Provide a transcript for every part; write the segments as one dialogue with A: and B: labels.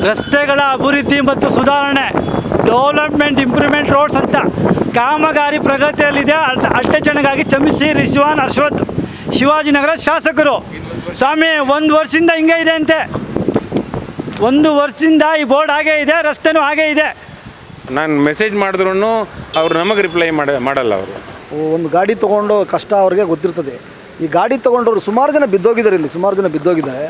A: ರಸ್ತೆಗಳ ಅಭಿವೃದ್ಧಿ ಮತ್ತು ಸುಧಾರಣೆ, ಡೆವಲಪ್ಮೆಂಟ್ ಇಂಪ್ರೂವ್ಮೆಂಟ್ ರೋಡ್ಸ್ ಅಂತ ಕಾಮಗಾರಿ ಪ್ರಗತಿಯಲ್ಲಿದೆ. ಅಡ್ಡಚಣೆಗಾಗಿ ಚಮಿಸಿ ರಿಜ್ವಾನ್ ಅಶ್ವಥ್, ಶಿವಾಜಿನಗರ ಶಾಸಕರು. ಸ್ವಾಮಿ, 1 ವರ್ಷದಿಂದ ಹಿಂಗೆ ಇದೆ ಅಂತೆ. 1 ವರ್ಷದಿಂದ ಈ ಬೋರ್ಡ್ ಹಾಗೇ ಇದೆ, ರಸ್ತೆನೂ ಹಾಗೇ ಇದೆ.
B: ನಾನು ಮೆಸೇಜ್ ಮಾಡಿದ್ರು ಅವ್ರು ನಮಗೆ ರಿಪ್ಲೈ ಮಾಡಲ್ಲ. ಅವರು
C: ಒಂದು ಗಾಡಿ ತೊಗೊಂಡು ಕಷ್ಟ ಅವ್ರಿಗೆ ಗೊತ್ತಿರ್ತದೆ. ಈ ಗಾಡಿ ತೊಗೊಂಡವ್ರು ಸುಮಾರು ಜನ ಬಿದ್ದೋಗಿದ್ದಾರೆ, ಇಲ್ಲಿ ಸುಮಾರು ಜನ ಬಿದ್ದೋಗಿದ್ದಾರೆ.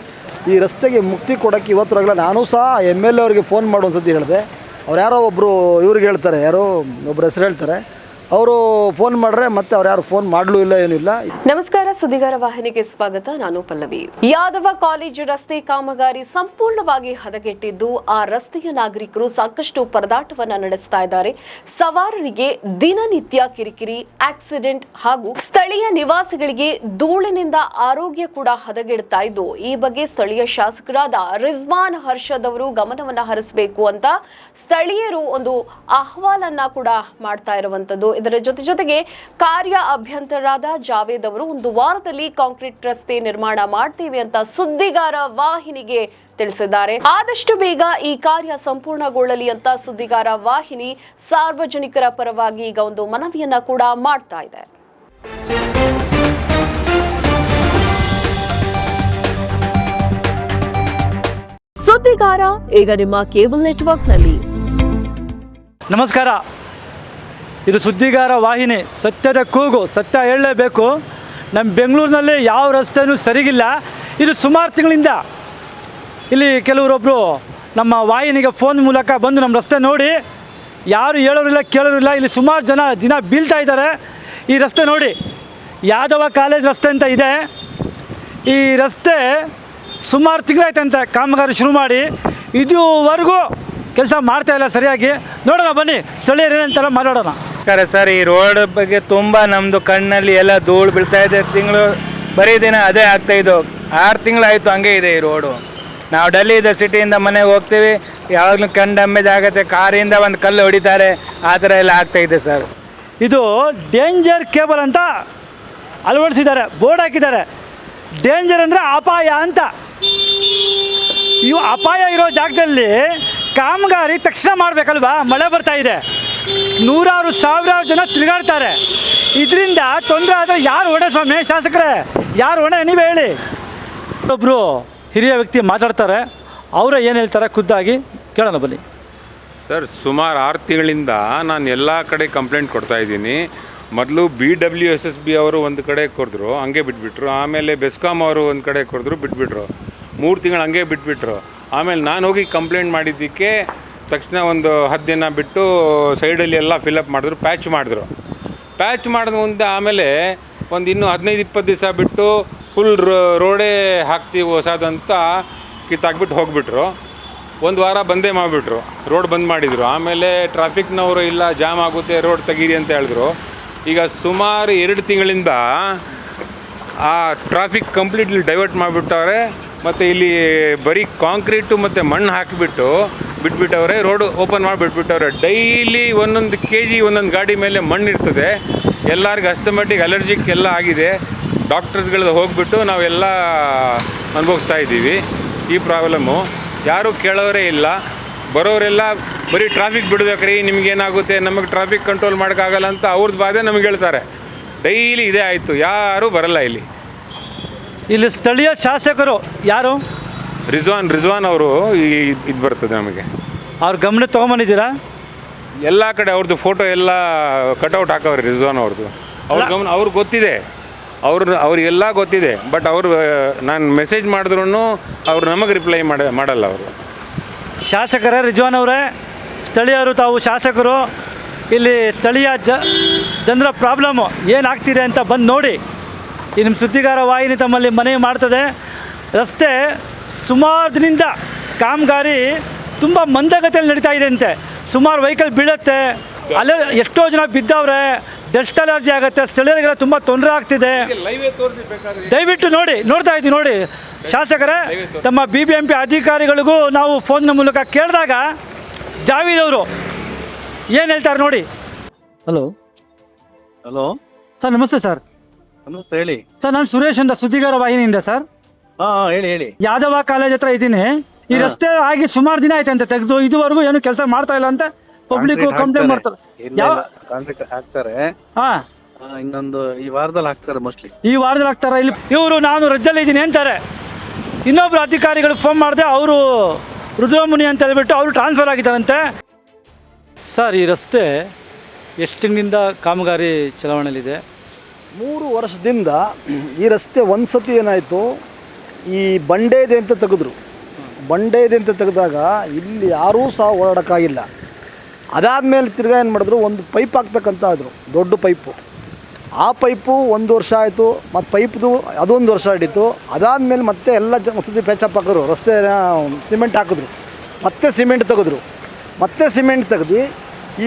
C: ಈ ರಸ್ತೆಗೆ ಮುಕ್ತಿ ಕೊಡೋಕ್ಕೆ ಇವತ್ತುವರೆಗೆ ನಾನೂ ಸಹ MLA ಅವರಿಗೆ ಫೋನ್ ಮಾಡಿ ಒಂದು ಸತಿ ಹೇಳಿದೆ. ಅವ್ರು ಯಾರೋ ಒಬ್ಬರು ಇವ್ರಿಗೆ ಹೇಳ್ತಾರೆ, ಯಾರೋ ಒಬ್ಬರು ಹೆಸರು ಹೇಳ್ತಾರೆ, ಅವರು ಫೋನ್ ಮಾಡ್ರೆ ಮತ್ತೆ ಅವ್ರು ಯಾರು ಫೋನ್ ಮಾಡಲೂ ಇಲ್ಲ, ಏನಿಲ್ಲ.
D: ನಮಸ್ಕಾರ, ಸುದ್ದಿಗಾರ ವಾಹಿನಿಗೆ ಸ್ವಾಗತ. ನಾನು ಪಲ್ಲವಿ. ಯಾದವ ಕಾಲೇಜು ರಸ್ತೆ ಕಾಮಗಾರಿ ಸಂಪೂರ್ಣವಾಗಿ ಹದಗೆಟ್ಟಿದ್ದು, ಆ ರಸ್ತೆಯ ನಾಗರಿಕರು ಸಾಕಷ್ಟು ಪರದಾಟವನ್ನ ನಡೆಸ್ತಾ ಇದ್ದಾರೆ. ಸವಾರರಿಗೆ ದಿನನಿತ್ಯ ಕಿರಿಕಿರಿ, ಆಕ್ಸಿಡೆಂಟ್ ಹಾಗೂ ಸ್ಥಳೀಯ ನಿವಾಸಿಗಳಿಗೆ ಧೂಳಿನಿಂದ ಆರೋಗ್ಯ ಕೂಡ ಹದಗೆಡ್ತಾ ಇದ್ದು, ಈ ಬಗ್ಗೆ ಸ್ಥಳೀಯ ಶಾಸಕರಾದ ರಿಜ್ವಾನ್ ಹರ್ಷದ್ ಅವರು ಗಮನವನ್ನ ಹರಿಸಬೇಕು ಅಂತ ಸ್ಥಳೀಯರು ಒಂದು ಅಹವಾಲನ್ನ ಕೂಡ ಮಾಡ್ತಾ ಇರುವಂತದ್ದು. ಇದರ ಜೊತೆಗೆ ಕಾರ್ಯ ಅಭ್ಯಂತರರಾದ ಜಾವೇದ್ ಅವರು 1 ವಾರದಲ್ಲಿ ಕಾಂಕ್ರೀಟ್ ರಸ್ತೆ ನಿರ್ಮಾಣ ಮಾಡ್ತೀವಿ ಅಂತ ಸುದ್ದಿಗಾರ ವಾಹಿನಿಗೆ ತಿಳಿಸಿದ್ದಾರೆ. ಆದಷ್ಟು ಬೇಗ ಈ ಕಾರ್ಯ ಸಂಪೂರ್ಣಗೊಳ್ಳಲಿ ಅಂತ ಸುದ್ದಿಗಾರ ವಾಹಿನಿ ಸಾರ್ವಜನಿಕರ ಪರವಾಗಿ ಈಗ ಒಂದು ಮನವಿಯನ್ನ ಕೂಡ ಮಾಡ್ತಾ ಇದೆ. ಸುದ್ದಿಗಾರ ಈಗ ನಿಮ್ಮ ಕೇಬಲ್ ನೆಟ್ವರ್ಕ್ನಲ್ಲಿ.
A: ನಮಸ್ಕಾರ, ಇದು ಸುದ್ದಿಗಾರ ವಾಹಿನಿ. ಸತ್ಯದ ಕೂಗು, ಸತ್ಯ ಹೇಳಲೇಬೇಕು. ನಮ್ಮ ಬೆಂಗಳೂರಿನಲ್ಲಿ ಯಾವ ರಸ್ತೆನೂ ಸರಿಗಿಲ್ಲ. ಇದು ಸುಮಾರು ತಿಂಗಳಿಂದ ಇಲ್ಲಿ ಕೆಲವರೊಬ್ಬರು ನಮ್ಮ ವಾಹಿನಿಗೆ ಫೋನ್ ಮೂಲಕ ಬಂದು ನಮ್ಮ ರಸ್ತೆ ನೋಡಿ, ಯಾರು ಹೇಳೋರಿಲ್ಲ ಕೇಳೋರಿಲ್ಲ. ಇಲ್ಲಿ ಸುಮಾರು ಜನ ದಿನ ಬೀಳ್ತಾ ಇದ್ದಾರೆ. ಈ ರಸ್ತೆ ನೋಡಿ, ಯಾದವ ಕಾಲೇಜ್ ರಸ್ತೆ ಅಂತ ಇದೆ. ಈ ರಸ್ತೆ ಸುಮಾರು ತಿಂಗಳಾಯ್ತಂತೆ ಕಾಮಗಾರಿ ಶುರು ಮಾಡಿ, ಇದುವರೆಗೂ ಕೆಲಸ ಮಾಡ್ತಾ ಇಲ್ಲ ಸರಿಯಾಗಿ. ನೋಡೋಣ ಬನ್ನಿ, ಸ್ಥಳೀಯರು ಏನಂತಾರ ಮಾತಾಡೋಣ.
E: ಸರ್, ಈ ರೋಡ್ ಬಗ್ಗೆ ತುಂಬ ನಮ್ಮದು ಕಣ್ಣಲ್ಲಿ ಎಲ್ಲ ಧೂಳು ಬೀಳ್ತಾ ಇದೆ. ತಿಂಗಳು ಬರೀ ದಿನ ಅದೇ ಆಗ್ತಾಯಿದ್ದು. 6 ತಿಂಗಳಾಯಿತು ಹಂಗೆ ಇದೆ ಈ ರೋಡು. ನಾವು ಡೆಲ್ಲಿದ ಸಿಟಿಯಿಂದ ಮನೆಗೆ ಹೋಗ್ತೀವಿ, ಯಾವಾಗಲೂ ಕಣ್ಣು ಡಮ್ಮೇಜ್ ಆಗುತ್ತೆ. ಕಾರಿಂದ ಒಂದು ಕಲ್ಲು ಹೊಡಿತಾರೆ, ಆ ಥರ ಎಲ್ಲ ಆಗ್ತಾಯಿದೆ ಸರ್.
A: ಇದು ಡೇಂಜರ್ ಕೇಬಲ್ ಅಂತ ಅಳವಡಿಸಿದ್ದಾರೆ, ಬೋರ್ಡ್ ಹಾಕಿದ್ದಾರೆ. ಡೇಂಜರ್ ಅಂದರೆ ಅಪಾಯ ಅಂತ. ಇವು ಅಪಾಯ ಇರೋ ಜಾಗದಲ್ಲಿ ಕಾಮಗಾರಿ ತಕ್ಷಣ ಮಾಡಬೇಕಲ್ವಾ? ಮಳೆ ಬರ್ತಾ ಇದೆ, ನೂರಾರು ಸಾವಿರಾರು ಜನ ತಿರುಗಾಡ್ತಾರೆ. ಇದರಿಂದ ತೊಂದರೆ ಆದರೆ ಯಾರು ಹೊಣೆ ಸ್ವಾಮಿ? ಶಾಸಕರೇ, ಯಾರು ಹೊಣೆ? ನೀವೇ ಹೇಳಿ. ಒಬ್ಬರು ಹಿರಿಯ ವ್ಯಕ್ತಿ ಮಾತಾಡ್ತಾರೆ, ಅವರೇ ಏನು ಹೇಳ್ತಾರೆ ಖುದ್ದಾಗಿ ಕೇಳೋಣ ಬನ್ನಿ.
B: ಸರ್, ಸುಮಾರು 6 ತಿಂಗಳಿಂದ ನಾನು ಎಲ್ಲ ಕಡೆ ಕಂಪ್ಲೇಂಟ್ ಕೊಡ್ತಾಯಿದ್ದೀನಿ. ಮೊದಲು BWSSB ಅವರು ಒಂದು ಕಡೆ ಕೊರೆದ್ರು, ಹಂಗೆ ಬಿಟ್ಬಿಟ್ರು. ಆಮೇಲೆ ಬೆಸ್ಕಾಮ್ ಅವರು ಒಂದು ಕಡೆ ಕೊರೆದ್ರು, ಬಿಟ್ಬಿಟ್ರು. 3 ತಿಂಗಳು ಹಂಗೆ ಬಿಟ್ಬಿಟ್ರು. ಆಮೇಲೆ ನಾನು ಹೋಗಿ ಕಂಪ್ಲೇಂಟ್ ಮಾಡಿದ್ದಕ್ಕೆ ತಕ್ಷಣ ಒಂದು 10 ದಿನ ಬಿಟ್ಟು ಸೈಡಲ್ಲಿ ಎಲ್ಲ ಫಿಲಪ್ ಮಾಡಿದ್ರು, ಪ್ಯಾಚ್ ಮಾಡಿದ ಮುಂದೆ ಆಮೇಲೆ ಒಂದು ಇನ್ನೂ 15-20 ದಿವಸ ಬಿಟ್ಟು ಫುಲ್ ರೋಡೇ ಹಾಕ್ತೀವಿ ಹೊಸದಂತ ಕಿತ್ತಾಕ್ಬಿಟ್ಟು ಹೋಗಿಬಿಟ್ರು. 1 ವಾರ ಬಂದೇ ಮಾಡಿಬಿಟ್ರು, ರೋಡ್ ಬಂದ್ ಮಾಡಿದರು. ಆಮೇಲೆ ಟ್ರಾಫಿಕ್ನವರು ಇಲ್ಲ, ಜಾಮ್ ಆಗುತ್ತೆ, ರೋಡ್ ತೆಗೀರಿ ಅಂತ ಹೇಳಿದ್ರು. ಈಗ ಸುಮಾರು 2 ತಿಂಗಳಿಂದ ಆ ಟ್ರಾಫಿಕ್ ಕಂಪ್ಲೀಟ್ಲಿ ಡೈವರ್ಟ್ ಮಾಡಿಬಿಟ್ಟವ್ರೆ. ಮತ್ತು ಇಲ್ಲಿ ಬರೀ ಕಾಂಕ್ರೀಟು ಮತ್ತು ಮಣ್ಣು ಹಾಕಿಬಿಟ್ಟು ಬಿಟ್ಬಿಟ್ಟವ್ರೆ, ರೋಡು ಓಪನ್ ಮಾಡಿಬಿಟ್ಬಿಟ್ಟವ್ರೆ. ಡೈಲಿ 1 kg ಒಂದೊಂದು ಗಾಡಿ ಮೇಲೆ ಮಣ್ಣು ಇರ್ತದೆ. ಎಲ್ಲರಿಗೂ ಅಸ್ತಮೆಟಿಕ್ ಅಲರ್ಜಿಕ್ ಎಲ್ಲ ಆಗಿದೆ. ಡಾಕ್ಟರ್ಸ್ಗಳು ಹೋಗಿಬಿಟ್ಟು ನಾವೆಲ್ಲ ಅನುಭವಿಸ್ತಾ ಇದ್ದೀವಿ ಈ ಪ್ರಾಬ್ಲಮ್ಮು. ಯಾರೂ ಕೇಳೋರೇ ಇಲ್ಲ. ಬರೋರೆಲ್ಲ ಬರೀ ಟ್ರಾಫಿಕ್ ಬಿಡಬೇಕ್ರಿ, ನಿಮಗೇನಾಗುತ್ತೆ, ನಮಗೆ ಟ್ರಾಫಿಕ್ ಕಂಟ್ರೋಲ್ ಮಾಡೋಕ್ಕಾಗಲ್ಲ ಅಂತ ಅವ್ರದ್ದು ಬಾಧೆ ನಮಗೆ ಹೇಳ್ತಾರೆ. ಡೈಲಿ ಇದೇ ಆಯಿತು, ಯಾರೂ ಬರಲ್ಲ ಇಲ್ಲಿ.
A: ಸ್ಥಳೀಯ ಶಾಸಕರು ಯಾರು?
B: ರಿಜ್ವಾನ್ ಅವರು ಇದು ಬರ್ತದೆ ನಮಗೆ.
A: ಅವ್ರ ಗಮನ ತೊಗೊಂಬಂದಿದ್ದೀರಾ?
B: ಎಲ್ಲ ಕಡೆ ಅವ್ರದ್ದು ಫೋಟೋ ಎಲ್ಲ ಕಟೌಟ್ ಹಾಕವ್ರಿ ರಿಜ್ವಾನ್ ಅವ್ರದ್ದು. ಅವ್ರ ಗಮನ ಅವ್ರಿಗೆ ಗೊತ್ತಿದೆ, ಅವ್ರಿಗೆಲ್ಲ ಗೊತ್ತಿದೆ. ಬಟ್ ಅವರು ನಾನು ಮೆಸೇಜ್ ಮಾಡಿದ್ರು ಅವ್ರು ನಮಗೆ ರಿಪ್ಲೈ ಮಾಡಲ್ಲ. ಅವರು
A: ಶಾಸಕರೇ, ರಿಜ್ವಾನ್ ಅವರೇ, ಸ್ಥಳೀಯರು, ತಾವು ಶಾಸಕರು, ಇಲ್ಲಿ ಸ್ಥಳೀಯ ಜನರ ಪ್ರಾಬ್ಲಮ್ಮು ಏನಾಗ್ತಿದೆ ಅಂತ ಬಂದು ನೋಡಿ. ಈ ನಿಮ್ಮ ಸುದ್ದಿಗಾರ ವಾಹಿನಿ ತಮ್ಮಲ್ಲಿ ಮನವಿ ಮಾಡ್ತದೆ. ರಸ್ತೆ ಸುಮಾರು ದಿನದಿಂದ ಕಾಮಗಾರಿ ತುಂಬ ಮಂದಗತಿಯಲ್ಲಿ ನಡೀತಾ ಇದೆ ಅಂತೆ. ಸುಮಾರು ವೆಹಿಕಲ್ ಬೀಳುತ್ತೆ, ಅಲ್ಲೇ ಎಷ್ಟೋ ಜನ ಬಿದ್ದವ್ರೆ, ಡಸ್ಟ್ ಅಲರ್ಜಿ ಆಗುತ್ತೆ, ಸ್ಥಳೀಯರಿಗೆಲ್ಲ ತುಂಬ ತೊಂದರೆ ಆಗ್ತಿದೆ. ದಯವಿಟ್ಟು ನೋಡ್ತಾ ಇದ್ದೀವಿ ನೋಡಿ. ಶಾಸಕರೇ, ತಮ್ಮ BBMP ಅಧಿಕಾರಿಗಳಿಗೂ ನಾವು ಫೋನ್ನ ಮೂಲಕ ಕೇಳಿದಾಗ ಜಾವೀದ್ ಅವರು ಏನು ಹೇಳ್ತಾರೆ ನೋಡಿ. ಹಲೋ ಸರ್, ನಮಸ್ತೆ ಸರ್.
F: ನಮಸ್ತೆ, ಹೇಳಿ
A: ಸರ್. ನಾನು ಸುರೇಶ್ ಅಂತ ಸುದ್ದಿಗಾರ ವಾಹಿನಿಯಿಂದ ಸರ್.
F: ಹೇಳಿ.
A: ಯಾದವ ಕಾಲೇಜ್ ಹತ್ರ ಇದ್ದೀನಿ. ಈ ರಸ್ತೆ ಆಗಿ ಸುಮಾರು ದಿನ ಆಯ್ತಂತೆ ತೆಗೆದು, ಇದುವರೆಗೂ ಏನು ಕೆಲಸ ಮಾಡ್ತಾ ಇಲ್ಲ ಅಂತ ಪಬ್ಲಿಕ್ ಕಂಪ್ಲೇಂಟ್ ಮಾಡ್ತಾರೆ. ಯಾವ
F: ಕಾಂಕ್ರೀಟ್ ಹಾಕ್ತಾರೆ,
A: ಹಾ
F: ಇನ್ನೊಂದು ಈ ವಾರದಲ್ಲಿ ಹಾಕ್ತಾರೆ ಮೋಸ್ಟ್ಲಿ.
A: ಈ ವಾರದಲ್ಲಿ ಹಾಕ್ತಾರ. ಇಲ್ಲಿ ಇವರು ನಾನು ರಜ್ಜಲ್ಲಿ ಇದ್ದೀನಿ ಅಂತಾರೆ. ಇನ್ನೊಬ್ರು ಅಧಿಕಾರಿಗಳು ಫೋನ್ ಮಾಡಿದೆ, ಅವರು ರುದ್ರಮುನಿ ಅಂತ ಹೇಳ್ಬಿಟ್ಟು ಅವರು ಟ್ರಾನ್ಸ್ಫರ್ ಆಗಿದ್ದಾರಂತೆ. ಸರ್, ಈ ರಸ್ತೆ ಎಷ್ಟು ತಿಂಗಳಿಂದ ಕಾಮಗಾರಿ ಚಲಾವಣೆಯಲ್ಲಿದೆ?
C: 3 ವರ್ಷದಿಂದ ಈ ರಸ್ತೆ ಒಂದು ಸತಿ ಏನಾಯಿತು, ಈ ಬಂಡೆ ಇದೆ ಅಂತ ತೆಗೆದ್ರು. ಬಂಡೆ ಇದೆ ಅಂತ ತೆಗೆದಾಗ ಇಲ್ಲಿ ಯಾರೂ ಸಹ ಓಡಾಡೋಕ್ಕಾಗಿಲ್ಲ. ಅದಾದಮೇಲೆ ತಿರ್ಗಾ ಏನು ಮಾಡಿದ್ರು, ಒಂದು ಪೈಪ್ ಹಾಕ್ಬೇಕಂತ ಆದರು, ದೊಡ್ಡ ಪೈಪು. ಆ ಪೈಪು 1 ವರ್ಷ ಆಯಿತು, ಮತ್ತು ಪೈಪ್ದು ಅದೊಂದು ವರ್ಷ ಹಿಡಿತು. ಅದಾದಮೇಲೆ ಮತ್ತೆ ಎಲ್ಲ ಸತಿ ಪ್ಯಾಚಪ್ ಹಾಕಿದ್ರು, ರಸ್ತೆ ಸಿಮೆಂಟ್ ಹಾಕಿದ್ರು, ಮತ್ತೆ ಸಿಮೆಂಟ್ ತೆಗೆದ್ರು, ಮತ್ತೆ ಸಿಮೆಂಟ್ ತೆಗೆದು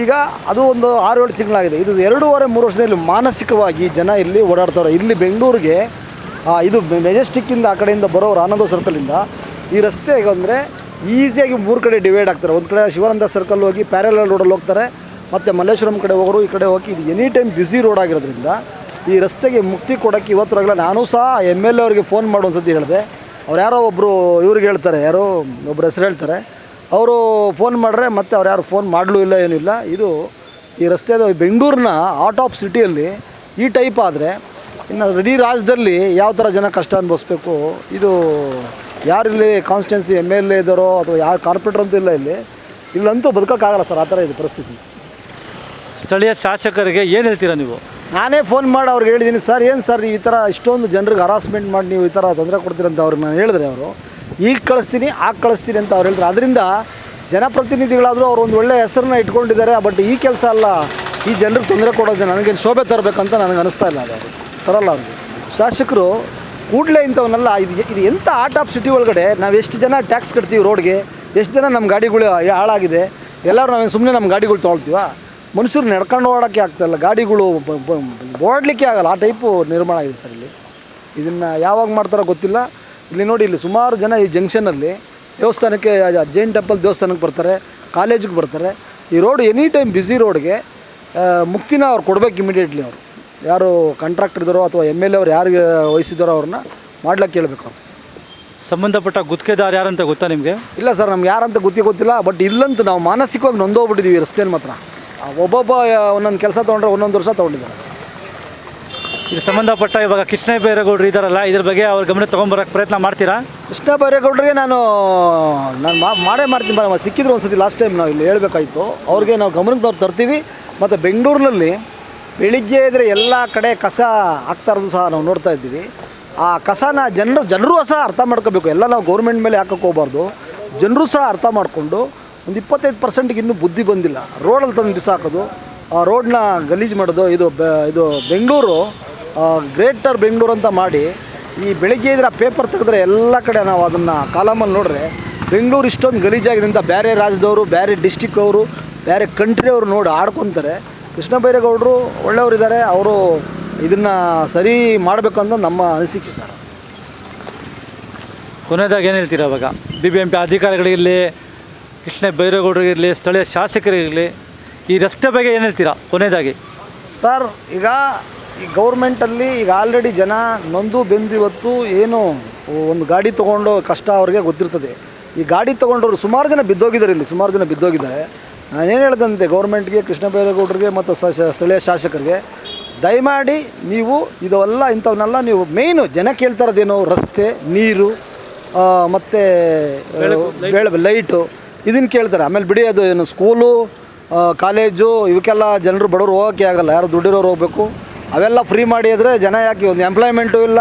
C: ಈಗ ಅದು ಒಂದು 6-7 ತಿಂಗಳಾಗಿದೆ. ಇದು 2.5-3 ವರ್ಷದಲ್ಲಿ ಮಾನಸಿಕವಾಗಿ ಜನ ಇಲ್ಲಿ ಓಡಾಡ್ತಾರೆ. ಇಲ್ಲಿ ಬೆಂಗಳೂರಿಗೆ ಇದು ಮೆಜೆಸ್ಟಿಕ್ಕಿಂದ ಆ ಕಡೆಯಿಂದ ಬರೋರು ಆನಂದ ಸರ್ಕಲಿಂದ ಈ ರಸ್ತೆಗೆ ಅಂದರೆ ಈಸಿಯಾಗಿ 3 ಕಡೆ ಡಿವೈಡ್ ಆಗ್ತಾರೆ. ಒಂದು ಕಡೆ ಶಿವಾನಂದ ಸರ್ಕಲ್ ಹೋಗಿ ಪ್ಯಾರಲಲ್ ರೋಡಲ್ಲಿ ಹೋಗ್ತಾರೆ, ಮತ್ತು ಮಲ್ಲೇಶ್ವರಂ ಕಡೆ ಹೋಗೋರು ಈ ಕಡೆ ಹೋಗಿ. ಇದು ಎನಿ ಟೈಮ್ ಬ್ಯುಸಿ ರೋಡ್ ಆಗಿರೋದ್ರಿಂದ ಈ ರಸ್ತೆಗೆ ಮುಕ್ತಿ ಕೊಡೋಕ್ಕೆ ಇವತ್ತುವರೆಗಿಲ್ಲ. ನಾನು ಸಹ MLA ಅವ್ರಿಗೆ ಫೋನ್ ಮಾಡಿ ಒಂದು ಸತಿ ಹೇಳಿದೆ. ಅವ್ರು ಯಾರೋ ಒಬ್ಬರು ಇವ್ರಿಗೆ ಹೇಳ್ತಾರೆ, ಯಾರೋ ಒಬ್ಬರು ಹೆಸರು ಹೇಳ್ತಾರೆ, ಅವರು ಫೋನ್ ಮಾಡ್ರೆ ಮತ್ತೆ ಅವ್ರು ಯಾರು ಫೋನ್ ಮಾಡಲೂ ಇಲ್ಲ, ಏನೂ ಇಲ್ಲ. ಇದು ಈ ರಸ್ತೆದು ಬೆಂಗಳೂರಿನ ಔಟ್ ಆಫ್ ಸಿಟಿಯಲ್ಲಿ ಈ ಟೈಪ್ ಆದರೆ ಇನ್ನು ಇಡೀ ರಾಜ್ಯದಲ್ಲಿ ಯಾವ ಥರ ಜನ ಕಷ್ಟ ಅನುಭವಿಸ್ಬೇಕು. ಇದು ಯಾರಿಲ್ಲಿ ಕಾನ್ಸ್ಟಿಟ್ಯೂನ್ಸಿ MLA ಇದ್ದಾರೋ ಅಥವಾ ಯಾರು ಕಾರ್ಪೊರೇಟರ್ ಅಂತೂ ಇಲ್ಲ, ಇಲ್ಲಂತೂ ಬದುಕೋಕ್ಕಾಗಲ್ಲ ಸರ್, ಆ ಥರ ಇದೆ ಪರಿಸ್ಥಿತಿ.
A: ಸ್ಥಳೀಯ ಶಾಸಕರಿಗೆ ಏನು ಹೇಳ್ತೀರಾ ನೀವು?
C: ನಾನೇ ಫೋನ್ ಮಾಡಿ ಅವ್ರಿಗೆ ಹೇಳಿದ್ದೀನಿ, ಸರ್ ಏನು ಸರ್ ನೀವು ಈ ಥರ ಇಷ್ಟೊಂದು ಜನರಿಗೆ ಹರಾಸ್ಮೆಂಟ್ ಮಾಡಿ ನೀವು ಈ ಥರ ತೊಂದರೆ ಕೊಡ್ತೀರಂತ ಅವ್ರಿಗೆ ನಾನು ಹೇಳಿದ್ರೆ, ಅವರು ಈಗ ಕಳಿಸ್ತೀನಿ ಆಗ ಕಳಿಸ್ತೀನಿ ಅಂತ ಅವ್ರು ಹೇಳಿದ್ರು. ಅದರಿಂದ ಜನಪ್ರತಿನಿಧಿಗಳಾದರೂ ಅವ್ರು ಒಂದು ಒಳ್ಳೆಯ ಹೆಸರನ್ನ ಇಟ್ಕೊಂಡಿದ್ದಾರೆ. ಬಟ್ ಈ ಕೆಲಸ ಅಲ್ಲ, ಈ ಜನರಿಗೆ ತೊಂದರೆ ಕೊಡೋದು ನನಗೇನು ಶೋಭೆ ತರಬೇಕಂತ ನನಗೆ ಅನಿಸ್ತಾ ಇಲ್ಲ. ಅದು ಅವರು ತರಲ್ಲ. ಅವ್ರಿಗೆ ಶಾಸಕರು ಕೂಡಲೇ ಇಂಥವನ್ನೆಲ್ಲ ಇದು ಎಂಥ ಆರ್ಟ್ ಆಫ್ ಸಿಟಿ ಒಳಗಡೆ ನಾವು ಎಷ್ಟು ಜನ ಟ್ಯಾಕ್ಸ್ ಕಟ್ತೀವಿ ರೋಡ್ಗೆ, ಎಷ್ಟು ಜನ ನಮ್ಮ ಗಾಡಿಗಳು ಹಾಳಾಗಿದೆ. ಎಲ್ಲರೂ ನಾವೇನು ಸುಮ್ಮನೆ ನಮ್ಮ ಗಾಡಿಗಳು ತೊಗೊಳ್ತೀವ? ಮನುಷ್ಯರು ನಡ್ಕೊಂಡು ಓಡೋಕ್ಕೆ ಆಗ್ತಾಯಿಲ್ಲ, ಗಾಡಿಗಳು ಓಡಲಿಕ್ಕೆ ಆಗಲ್ಲ, ಆ ಟೈಪು ನಿರ್ಮಾಣ ಆಗಿದೆ ಸರ್ ಇಲ್ಲಿ. ಇದನ್ನು ಯಾವಾಗ ಮಾಡ್ತಾರೋ ಗೊತ್ತಿಲ್ಲ. ಇಲ್ಲಿ ನೋಡಿ, ಇಲ್ಲಿ ಸುಮಾರು ಜನ ಈ ಜಂಕ್ಷನಲ್ಲಿ ದೇವಸ್ಥಾನಕ್ಕೆ, ಜೈನ್ ಟೆಂಪಲ್ ದೇವಸ್ಥಾನಕ್ಕೆ ಬರ್ತಾರೆ, ಕಾಲೇಜಿಗೆ ಬರ್ತಾರೆ. ಈ ರೋಡ್ ಎನಿ ಟೈಮ್ ಬ್ಯುಸಿ ರೋಡ್ಗೆ ಮುಕ್ತಿನ ಅವ್ರು ಕೊಡಬೇಕು ಇಮಿಡಿಯೇಟ್ಲಿ. ಅವರು ಯಾರು ಕಾಂಟ್ರಾಕ್ಟರ್ ಇದ್ದಾರೋ ಅಥವಾ MLA ಅವ್ರು ಯಾರಿಗೆ ವಹಿಸಿದಾರೋ ಅವ್ರನ್ನ ಮಾಡ್ಲಿಕ್ಕೆ ಕೇಳಬೇಕು. ಅವ್ರು
A: ಸಂಬಂಧಪಟ್ಟ ಗುತ್ತಿಗೆದಾರ ಯಾರಂತ ಗೊತ್ತಾ ನಿಮಗೆ?
C: ಇಲ್ಲ ಸರ್, ನಮ್ಗೆ ಯಾರಂತ ಗೊತ್ತಿಲ್ಲ. ಬಟ್ ಇಲ್ಲಂತೂ ನಾವು ಮಾನಸಿಕವಾಗಿ ನೊಂದೋಗ್ಬಿಟ್ಟಿದ್ದೀವಿ ರಸ್ತೆಯಲ್ಲಿ ಮಾತ್ರ. ಒಬ್ಬೊಬ್ಬ ಒಂದೊಂದು ಕೆಲಸ ತೊಗೊಂಡ್ರೆ 1 ವರ್ಷ ತೊಗೊಂಡಿದ್ದಾರೆ.
A: ಇದು ಸಂಬಂಧಪಟ್ಟ ಇವಾಗ ಕೃಷ್ಣ ಬೈರೇಗೌಡರು ಇದ್ದಾರಲ್ಲ, ಇದ್ರ ಬಗ್ಗೆ ಅವ್ರ ಗಮನ ತೊಗೊಂಬರೋಕ್ಕೆ ಪ್ರಯತ್ನ ಮಾಡ್ತೀರಾ?
C: ಕೃಷ್ಣ ಬೈರೇಗೌಡರಿಗೆ ನಾನು ಮಾಡ್ತೀನಿ. ಸಿಕ್ಕಿದ್ರು ಒಂದು ಸತಿ ಲಾಸ್ಟ್ ಟೈಮ್ ನಾವು ಇಲ್ಲಿ ಹೇಳ್ಬೇಕಾಯಿತು. ಅವ್ರಿಗೆ ನಾವು ಗಮನಕ್ಕೆ ತರ್ತೀವಿ. ಮತ್ತು ಬೆಂಗಳೂರಿನಲ್ಲಿ ಬೆಳಿಗ್ಗೆ ಇದ್ದರೆ ಎಲ್ಲ ಕಡೆ ಕಸ ಹಾಕ್ತಾ ಇರೋದು ಸಹ ನಾವು ನೋಡ್ತಾ ಇದ್ದೀವಿ. ಆ ಕಸನ ಜನರು ಸಹ ಅರ್ಥ ಮಾಡ್ಕೋಬೇಕು. ಎಲ್ಲ ನಾವು ಗೌರ್ಮೆಂಟ್ ಮೇಲೆ ಹಾಕೋಕ್ಕೆ ಹೋಗ್ಬಾರ್ದು. ಜನರು ಸಹ ಅರ್ಥ ಮಾಡಿಕೊಂಡು ಒಂದು 25% ಇನ್ನೂ ಬುದ್ಧಿ ಬಂದಿಲ್ಲ. ರೋಡಲ್ಲಿ ತಂದು ಬಿಸಾಕೋದು, ಆ ರೋಡನ್ನ ಗಲೀಜು ಮಾಡೋದು. ಇದು ಬೆಂಗಳೂರು ಗ್ರೇಟರ್ ಬೆಂಗಳೂರು ಅಂತ ಮಾಡಿ ಈ ಬೆಳಿಗ್ಗೆ ಇದ್ರೆ ಪೇಪರ್ ತೆಗೆದ್ರೆ ಎಲ್ಲ ಕಡೆ ನಾವು ಅದನ್ನು ಕಾಲಮಲ್ಲಿ ನೋಡ್ರೆ ಬೆಂಗಳೂರು ಇಷ್ಟೊಂದು ಗಲೀಜಾಗಿದೆ ಅಂತ ಬೇರೆ ರಾಜ್ಯದವರು, ಬೇರೆ ಡಿಸ್ಟಿಕ್ ಅವರು, ಬೇರೆ ಕಂಟ್ರಿಯವರು ನೋಡಿ ಆಡ್ಕೊತಾರೆ. ಕೃಷ್ಣ ಬೈರೇಗೌಡರು ಒಳ್ಳೆಯವರಿದ್ದಾರೆ, ಅವರು ಇದನ್ನು ಸರಿ ಮಾಡಬೇಕಂತ ನಮ್ಮ ಅನಿಸಿಕೆ ಸರ್.
A: ಕೊನೆಯದಾಗಿ ಏನು ಹೇಳ್ತೀರಾ ಅವಾಗ? BBMP ಅಧಿಕಾರಿಗಳಿರಲಿ, ಕೃಷ್ಣ ಬೈರೇಗೌಡರಿಗಿರಲಿ, ಸ್ಥಳೀಯ ಶಾಸಕರಿರಲಿ, ಈ ರಸ್ತೆ ಬಗ್ಗೆ ಏನು ಹೇಳ್ತೀರಾ ಕೊನೆಯದಾಗಿ?
C: ಸರ್, ಈಗ ಈ ಗೌರ್ಮೆಂಟಲ್ಲಿ ಈಗ ಆಲ್ರೆಡಿ ಜನ ನೊಂದು ಬೆಂದು ಇವತ್ತು ಏನು ಒಂದು ಗಾಡಿ ತೊಗೊಂಡು ಕಷ್ಟ ಅವ್ರಿಗೆ ಗೊತ್ತಿರ್ತದೆ. ಈ ಗಾಡಿ ತೊಗೊಂಡವ್ರು ಸುಮಾರು ಜನ ಬಿದ್ದೋಗಿದ್ದಾರೆ, ಇಲ್ಲಿ ಸುಮಾರು ಜನ ಬಿದ್ದೋಗಿದ್ದಾರೆ. ನಾನೇನು ಹೇಳ್ದಂತೆ ಗೌರ್ಮೆಂಟ್ಗೆ, ಕೃಷ್ಣ ಬೈರೇಗೌಡರಿಗೆ ಮತ್ತು ಸ್ಥಳೀಯ ಶಾಸಕರಿಗೆ, ದಯಮಾಡಿ ನೀವು ಇದೆಲ್ಲ ಇಂಥವನ್ನೆಲ್ಲ ನೀವು ಮೇಯ್ನು ಜನ ಕೇಳ್ತಾ ಇರೋದೇನು, ರಸ್ತೆ, ನೀರು ಮತ್ತು ಲೈಟು, ಇದನ್ನು ಕೇಳ್ತಾರೆ. ಆಮೇಲೆ ಬಿಡಿ, ಅದು ಏನು ಸ್ಕೂಲು, ಕಾಲೇಜು ಇವಕ್ಕೆಲ್ಲ ಜನರು ಬಡವರು ಹೋಗೋಕ್ಕೆ ಆಗಲ್ಲ, ಯಾರು ದುಡ್ಡಿರೋರು ಹೋಗಬೇಕು. ಅವೆಲ್ಲ ಫ್ರೀ ಮಾಡಿ ಆದರೆ ಜನ ಯಾಕೆ, ಒಂದು ಎಂಪ್ಲಾಯ್ಮೆಂಟು ಇಲ್ಲ,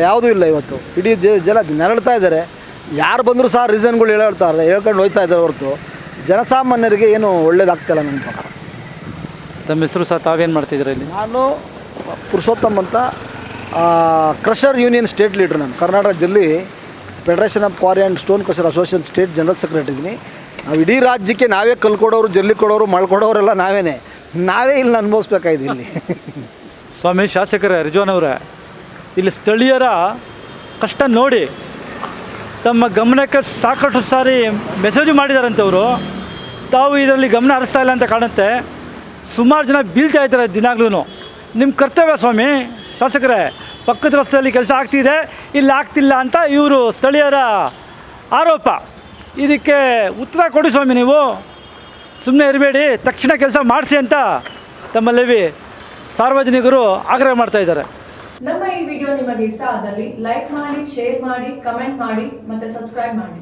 C: ಯಾವುದೂ ಇಲ್ಲ. ಇವತ್ತು ಇಡೀ ಜನ ನೆರಳ್ತಾ ಇದ್ದಾರೆ. ಯಾರು ಬಂದರೂ ಸಹ ರೀಸನ್ಗಳು ಹೇಳ್ಕೊಂಡು ಹೋಗ್ತಾ ಇದ್ದಾರೆ ಹೊರತು ಜನಸಾಮಾನ್ಯರಿಗೆ ಏನು ಒಳ್ಳೇದಾಗ್ತಾಯಿಲ್ಲ ನನ್ನ ಪ್ರಕಾರ.
A: ತಮ್ಮ ಹೆಸರು ಸಹ ತಾವೇನು ಮಾಡ್ತಿದ್ದೀರಾ ಇಲ್ಲಿ?
C: ನಾನು ಪುರುಷೋತ್ತಮ್ ಅಂತ, ಕ್ರಷರ್ ಯೂನಿಯನ್ ಸ್ಟೇಟ್ ಲೀಡ್ರ್. ನಾನು ಕರ್ನಾಟಕ ಜಿಲ್ಲೆ federation of quarry and stone crusher association state general secretary ಇದ್ದೀನಿ. ನಾವು ಇಡೀ ರಾಜ್ಯಕ್ಕೆ ನಾವೇ ಕಲ್ಲು ಕೊಡೋರು, ಜಲ್ಲಿ ಕೊಡೋರು, ಮಳ್ಕೊಡೋರೆಲ್ಲ ನಾವೇ ಇಲ್ಲಿ ಅನುಭವಿಸ್ಬೇಕಾಗಿದೆ ಇಲ್ಲಿ.
A: ಸ್ವಾಮಿ ಶಾಸಕರೇ, ರಿಜ್ವಾನ್ ಅವರೇ, ಇಲ್ಲಿ ಸ್ಥಳೀಯರ ಕಷ್ಟ ನೋಡಿ ತಮ್ಮ ಗಮನಕ್ಕೆ ಸಾಕಷ್ಟು ಸಾರಿ ಮೆಸೇಜ್ ಮಾಡಿದಾರಂತವರು. ತಾವು ಇದರಲ್ಲಿ ಗಮನ ಹರಿಸ್ತಾ ಇಲ್ಲ ಅಂತ ಕಾಣುತ್ತೆ. ಸುಮಾರು ಜನ ಬೀಳ್ತಾ ಇದ್ದಾರೆ ದಿನಾಗ್ಲೂ. ನಿಮ್ಮ ಕರ್ತವ್ಯ ಸ್ವಾಮಿ ಶಾಸಕರೇ, ಪಕ್ಕದ ರಸ್ತೆಯಲ್ಲಿ ಕೆಲಸ ಆಗ್ತಿದೆ, ಇಲ್ಲಿ ಆಗ್ತಿಲ್ಲ ಅಂತ ಇವರು ಸ್ಥಳೀಯರ ಆರೋಪ. ಇದಕ್ಕೆ ಉತ್ತರ ಕೊಡಿ ಸ್ವಾಮಿ, ನೀವು ಸುಮ್ಮನೆ ಇರಬೇಡಿ, ತಕ್ಷಣ ಕೆಲಸ ಮಾಡಿಸಿ ಅಂತ ತಮ್ಮಲ್ಲಿ ಸಾರ್ವಜನಿಕರು ಆಗ್ರಹ ಮಾಡ್ತಾ ಇದ್ದಾರೆ.
G: ನಮ್ಮ ಈ ವಿಡಿಯೋ ನಿಮಗೆ ಇಷ್ಟ ಆದಲ್ಲಿ ಲೈಕ್ ಮಾಡಿ, ಶೇರ್ ಮಾಡಿ, ಕಮೆಂಟ್ ಮಾಡಿ ಮತ್ತೆ ಸಬ್ಸ್ಕ್ರೈಬ್ ಮಾಡಿ.